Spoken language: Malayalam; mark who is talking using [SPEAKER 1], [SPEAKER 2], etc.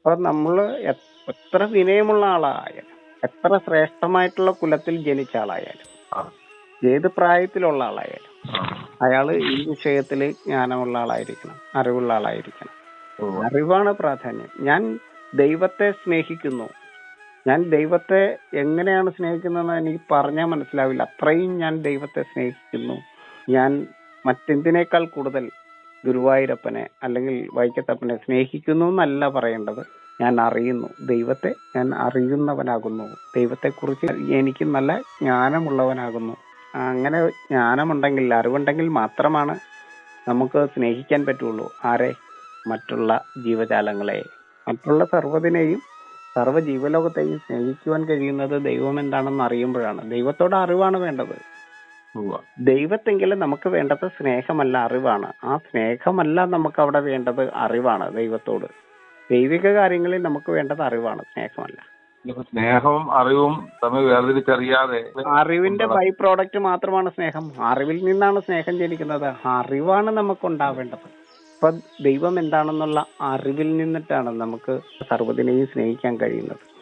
[SPEAKER 1] അപ്പൊ നമ്മള് എത്ര വിനയമുള്ള ആളായാലും, എത്ര ശ്രേഷ്ഠമായിട്ടുള്ള കുലത്തിൽ ജനിച്ച ആളായാലും,
[SPEAKER 2] ആ,
[SPEAKER 1] ഏത് പ്രായത്തിലുള്ള ആളായാലും,
[SPEAKER 2] ആ.
[SPEAKER 1] അയാള് ഈ വിഷയത്തില് ജ്ഞാനമുള്ള ആളായിരിക്കണം, അറിവുള്ള ആളായിരിക്കണം.
[SPEAKER 2] ഉവ്വ.
[SPEAKER 1] അറിവാണ് പ്രാധാന്യം. ഞാൻ ദൈവത്തെ സ്നേഹിക്കുന്നു. ഞാൻ ദൈവത്തെ എങ്ങനെയാണ് സ്നേഹിക്കുന്നതെന്ന് എനിക്ക് പറഞ്ഞാൽ മനസ്സിലാവില്ല. അത്രയും ഞാൻ ദൈവത്തെ സ്നേഹിക്കുന്നു. ഞാൻ മറ്റെന്തിനേക്കാൾ കൂടുതൽ ഗുരുവായൂരപ്പനെ അല്ലെങ്കിൽ വൈക്കത്തപ്പനെ സ്നേഹിക്കുന്നു എന്നല്ല പറയേണ്ടത്. ഞാൻ അറിയുന്നു, ദൈവത്തെ ഞാൻ അറിയുന്നവനാകുന്നു, ദൈവത്തെക്കുറിച്ച് എനിക്ക് നല്ല ജ്ഞാനമുള്ളവനാകുന്നു. അങ്ങനെ ജ്ഞാനമുണ്ടെങ്കിൽ, അറിവുണ്ടെങ്കിൽ മാത്രമാണ് നമുക്ക് സ്നേഹിക്കാൻ പറ്റുള്ളൂ. ആരെ? മറ്റുള്ള ജീവജാലങ്ങളെ, മറ്റുള്ള സർവ്വതിനെയും സർവ്വ ജീവലോകത്തെയും സ്നേഹിക്കുവാൻ കഴിയുന്നത് ദൈവം എന്താണെന്ന് അറിയുമ്പോഴാണ്. ദൈവത്തോട് അറിവാണ് വേണ്ടത്.
[SPEAKER 2] ഉവ്വ.
[SPEAKER 1] ദൈവത്തെങ്കിലും നമുക്ക് വേണ്ടത് സ്നേഹമല്ല, അറിവാണ്. ആ സ്നേഹമല്ല നമുക്ക് അവിടെ വേണ്ടത്, അറിവാണ്. ദൈവത്തോട് ദൈവിക കാര്യങ്ങളിൽ നമുക്ക് വേണ്ടത് അറിവാണ്, സ്നേഹമല്ല.
[SPEAKER 2] ഇപ്പൊ സ്നേഹവും അറിവും തമ്മിൽ വേർതിരിച്ചറിയാതെ
[SPEAKER 1] അറിവിന്റെ ബൈ പ്രോഡക്റ്റ് മാത്രമാണ് സ്നേഹം. അറിവിൽ നിന്നാണ് സ്നേഹം ജനിക്കുന്നത്. അറിവാണ് നമുക്ക് ഉണ്ടാവേണ്ടത്. ഇപ്പൊ ദൈവം എന്താണെന്നുള്ള അറിവിൽ നിന്നിട്ടാണ് നമുക്ക് സർവ്വതിനെയും സ്നേഹിക്കാൻ കഴിയുന്നത്.